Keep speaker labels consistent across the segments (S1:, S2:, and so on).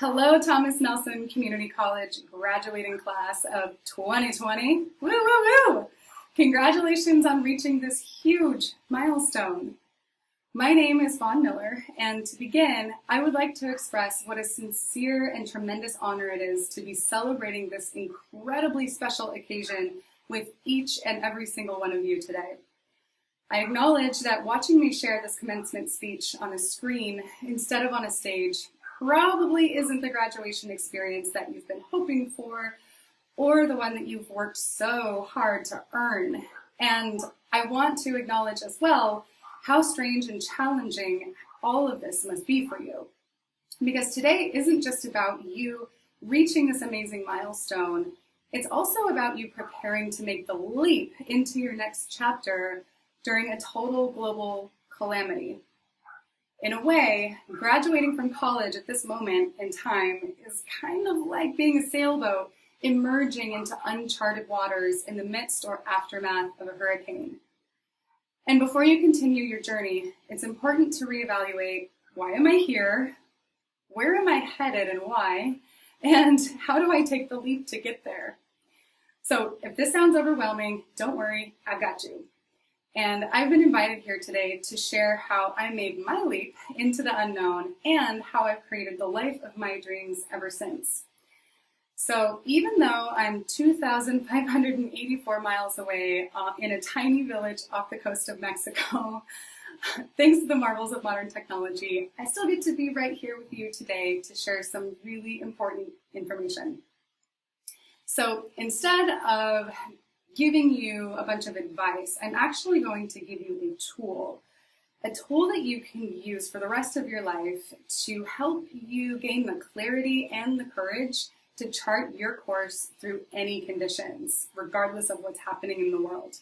S1: Hello, Thomas Nelson Community College graduating class of 2020. Woo, woo, woo! Congratulations on reaching this huge milestone. My name is Fawn Miller, and to begin, I would like to express what a sincere and tremendous honor it is to be celebrating this incredibly special occasion with each and every single one of you today. I acknowledge that watching me share this commencement speech on a screen instead of on a stage probably isn't the graduation experience that you've been hoping for or the one that you've worked so hard to earn. And I want to acknowledge as well how strange and challenging all of this must be for you. Because today isn't just about you reaching this amazing milestone, it's also about you preparing to make the leap into your next chapter during a total global calamity. In a way, graduating from college at this moment in time is kind of like being a sailboat emerging into uncharted waters in the midst or aftermath of a hurricane. And before you continue your journey, it's important to reevaluate, why am I here? Where am I headed and why? And how do I take the leap to get there? So if this sounds overwhelming, don't worry, I've got you. And I've been invited here today to share how I made my leap into the unknown and how I've created the life of my dreams ever since. So even though I'm 2,584 miles away in a tiny village off the coast of Mexico, thanks to the marvels of modern technology, I still get to be right here with you today to share some really important information. So instead of giving you a bunch of advice, I'm actually going to give you a tool that you can use for the rest of your life to help you gain the clarity and the courage to chart your course through any conditions, regardless of what's happening in the world.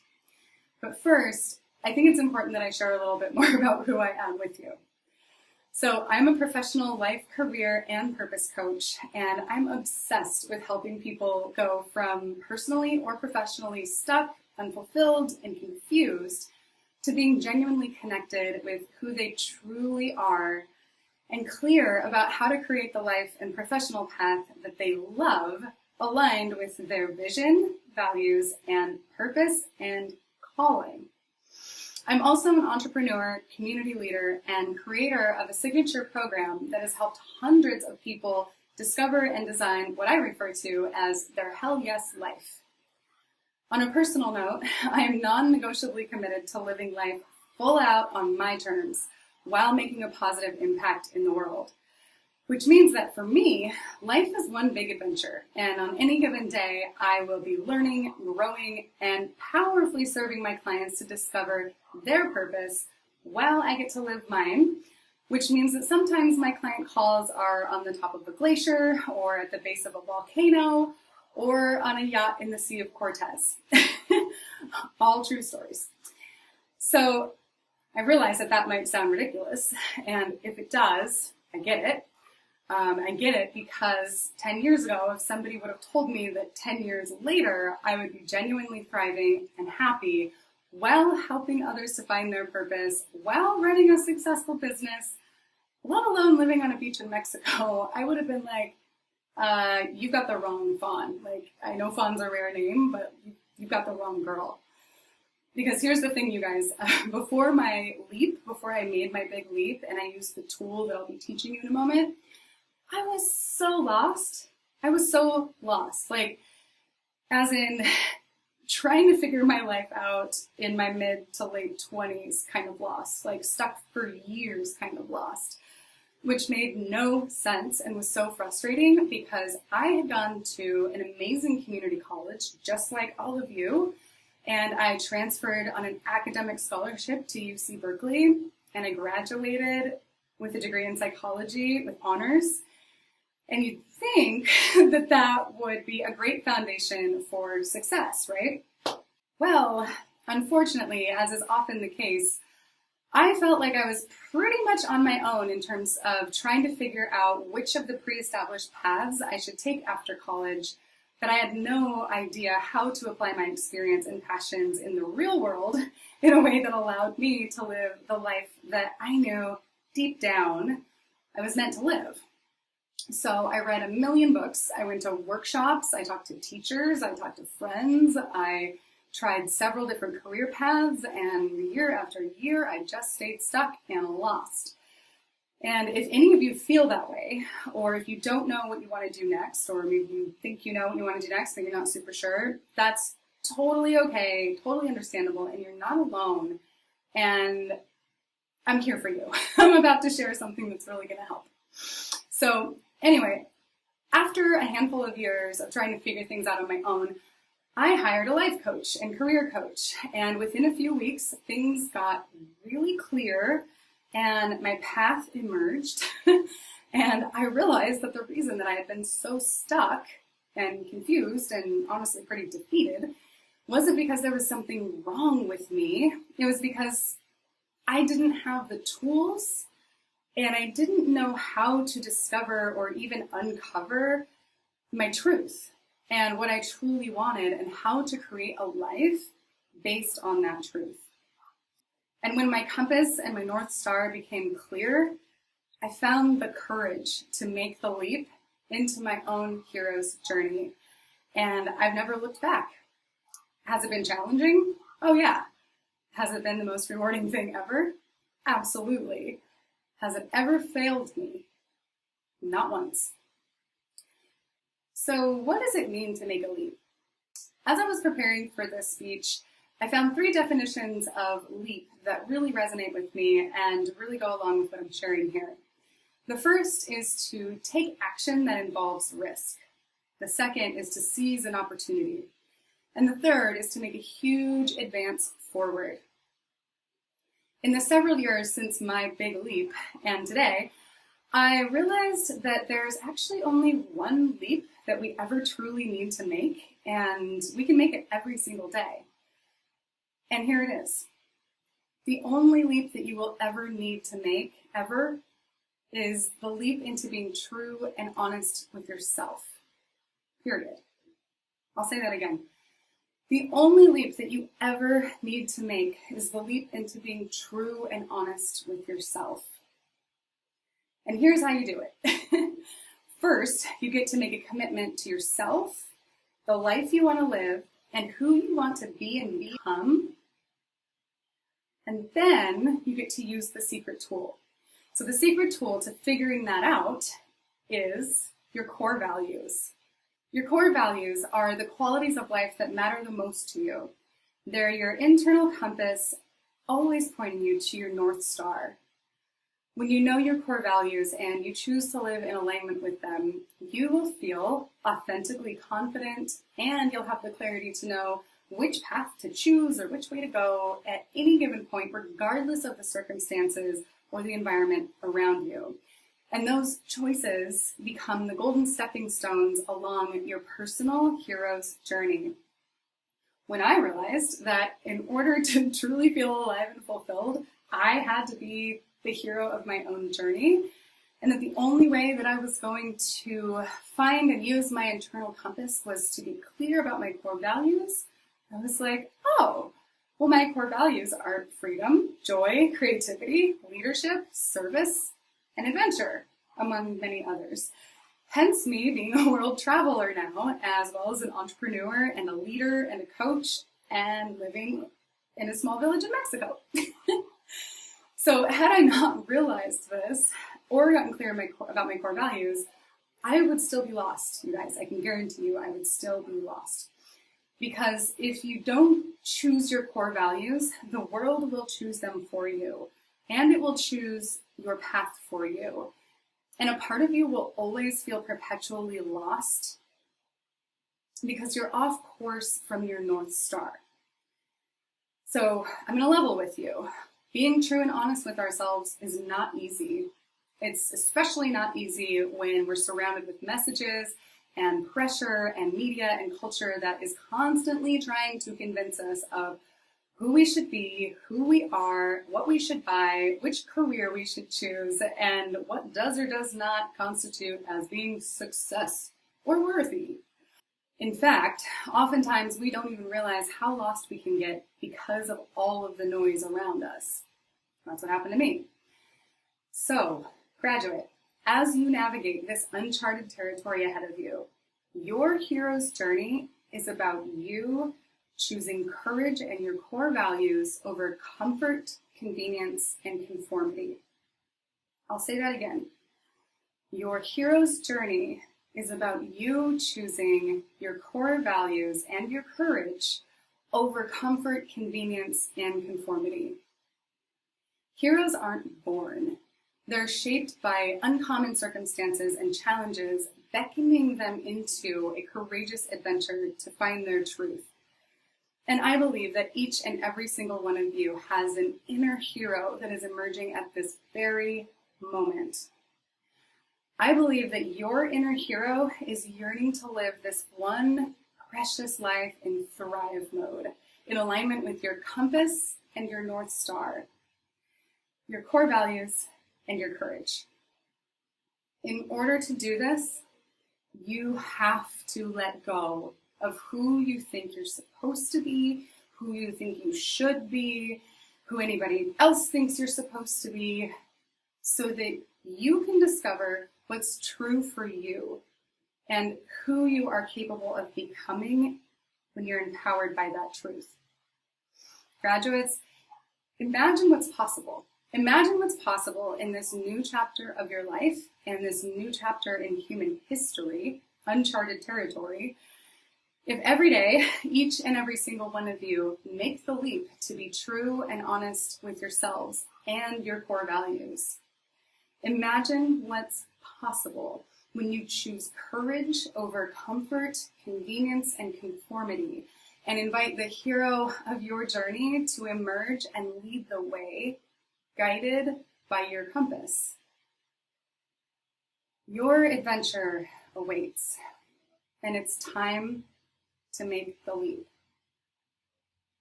S1: But first, I think it's important that I share a little bit more about who I am with you. So I'm a professional life, career, and purpose coach, and I'm obsessed with helping people go from personally or professionally stuck, unfulfilled, and confused to being genuinely connected with who they truly are and clear about how to create the life and professional path that they love, aligned with their vision, values, and purpose and calling. I'm also an entrepreneur, community leader, and creator of a signature program that has helped hundreds of people discover and design what I refer to as their hell yes life. On a personal note, I am non-negotiably committed to living life full out on my terms while making a positive impact in the world. Which means that for me, life is one big adventure, and on any given day, I will be learning, growing, and powerfully serving my clients to discover their purpose while I get to live mine, which means that sometimes my client calls are on the top of a glacier, or at the base of a volcano, or on a yacht in the Sea of Cortez. All true stories. So I realize that might sound ridiculous, and if it does, I get it. I get it because 10 years ago, if somebody would have told me that 10 years later, I would be genuinely thriving and happy while helping others to find their purpose, while running a successful business, let alone living on a beach in Mexico, I would have been like, you've got the wrong Fawn. Like, I know Fawn's a rare name, but you've got the wrong girl. Because here's the thing, you guys, before I made my big leap and I used the tool that I'll be teaching you in a moment, I was so lost. Like, as in trying to figure my life out in my mid to late 20s, kind of lost, like stuck for years, kind of lost, which made no sense and was so frustrating because I had gone to an amazing community college, just like all of you, and I transferred on an academic scholarship to UC Berkeley, and I graduated with a degree in psychology with honors. And you'd think that would be a great foundation for success, right? Well, unfortunately, as is often the case, I felt like I was pretty much on my own in terms of trying to figure out which of the pre-established paths I should take after college, but I had no idea how to apply my experience and passions in the real world in a way that allowed me to live the life that I knew deep down I was meant to live. So I read a million books. I went to workshops. I talked to teachers. I talked to friends. I tried several different career paths, and year after year, I just stayed stuck and lost. And if any of you feel that way, or if you don't know what you want to do next, or maybe you think you know what you want to do next, but you're not super sure, that's totally okay, totally understandable, and you're not alone. And I'm here for you. I'm about to share something that's really going to help. So anyway, after a handful of years of trying to figure things out on my own, I hired a life coach and career coach. And within a few weeks, things got really clear and my path emerged. And I realized that the reason that I had been so stuck and confused and honestly pretty defeated wasn't because there was something wrong with me. It was because I didn't have the tools and I didn't know how to discover or even uncover my truth and what I truly wanted and how to create a life based on that truth. And when my compass and my North Star became clear, I found the courage to make the leap into my own hero's journey. And I've never looked back. Has it been challenging? Oh yeah. Has it been the most rewarding thing ever? Absolutely. Has it ever failed me? Not once. So what does it mean to make a leap? As I was preparing for this speech, I found 3 definitions of leap that really resonate with me and really go along with what I'm sharing here. The first is to take action that involves risk. The second is to seize an opportunity. And the third is to make a huge advance forward. In the several years since my big leap and today, I realized that there's actually only one leap that we ever truly need to make, and we can make it every single day. And here it is. The only leap that you will ever need to make, ever, is the leap into being true and honest with yourself. Period. I'll say that again. The only leap that you ever need to make is the leap into being true and honest with yourself. And here's how you do it. First, you get to make a commitment to yourself, the life you want to live, and who you want to be and become. And then you get to use the secret tool. So the secret tool to figuring that out is your core values. Your core values are the qualities of life that matter the most to you. They're your internal compass, always pointing you to your North Star. When you know your core values and you choose to live in alignment with them, you will feel authentically confident and you'll have the clarity to know which path to choose or which way to go at any given point, regardless of the circumstances or the environment around you. And those choices become the golden stepping stones along your personal hero's journey. When I realized that in order to truly feel alive and fulfilled, I had to be the hero of my own journey, and that the only way that I was going to find and use my internal compass was to be clear about my core values, I was like, oh, well, my core values are freedom, joy, creativity, leadership, service, and adventure, among many others. Hence me being a world traveler now, as well as an entrepreneur and a leader and a coach, and living in a small village in Mexico. So had I not realized this or gotten clear about my core values, I would still be lost, you guys. I can guarantee you I would still be lost. Because if you don't choose your core values, the world will choose them for you, and it will choose your path for you. And a part of you will always feel perpetually lost because you're off course from your North Star. So I'm going to level with you. Being true and honest with ourselves is not easy. It's especially not easy when we're surrounded with messages and pressure and media and culture that is constantly trying to convince us of who we should be, who we are, what we should buy, which career we should choose, and what does or does not constitute as being success or worthy. In fact, oftentimes we don't even realize how lost we can get because of all of the noise around us. That's what happened to me. So, graduate, As you navigate this uncharted territory ahead of you, your hero's journey is about you choosing courage and your core values over comfort, convenience, and conformity. I'll say that again. Your hero's journey is about you choosing your core values and your courage over comfort, convenience, and conformity. Heroes aren't born. They're shaped by uncommon circumstances and challenges, beckoning them into a courageous adventure to find their truth. And I believe that each and every single one of you has an inner hero that is emerging at this very moment. I believe that your inner hero is yearning to live this one precious life in thrive mode, in alignment with your compass and your North Star, your core values, and your courage. In order to do this, you have to let go of who you think you're supposed to be, who you think you should be, who anybody else thinks you're supposed to be, so that you can discover what's true for you and who you are capable of becoming when you're empowered by that truth. Graduates, imagine what's possible. Imagine what's possible in this new chapter of your life and this new chapter in human history, uncharted territory, if every day, each and every single one of you make the leap to be true and honest with yourselves and your core values. Imagine what's possible when you choose courage over comfort, convenience, and conformity, and invite the hero of your journey to emerge and lead the way, guided by your compass. Your adventure awaits, and it's time to make the leap.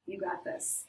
S1: You got this.